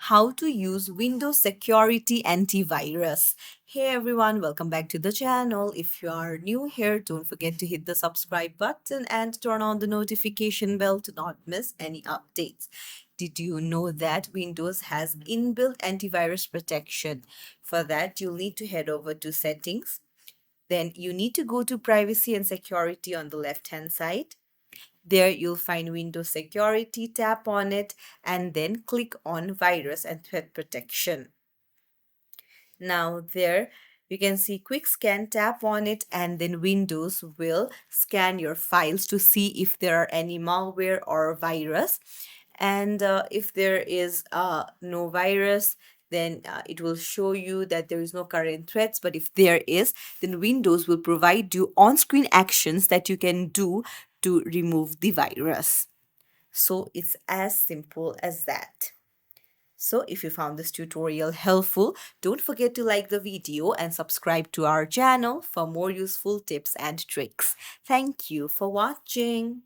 how to use Windows Security Antivirus. Hey everyone, welcome back to the channel. If you are new here, don't forget to hit the subscribe button and turn on the notification bell to not miss any updates. Did you know that Windows has inbuilt antivirus protection? For that, you'll need to head over to Settings. Then you need to go to Privacy and Security on the left-hand side. There you'll find Windows Security, tap on it, and then click on Virus and Threat Protection. Now there you can see Quick Scan, tap on it, and then Windows will scan your files to see if there are any malware or virus. And if there is no virus, then it will show you that there is no current threats. But if there is, then Windows will provide you on-screen actions that you can do to remove the virus. So it's as simple as that. So if you found this tutorial helpful, don't forget to like the video and subscribe to our channel for more useful tips and tricks. Thank you for watching.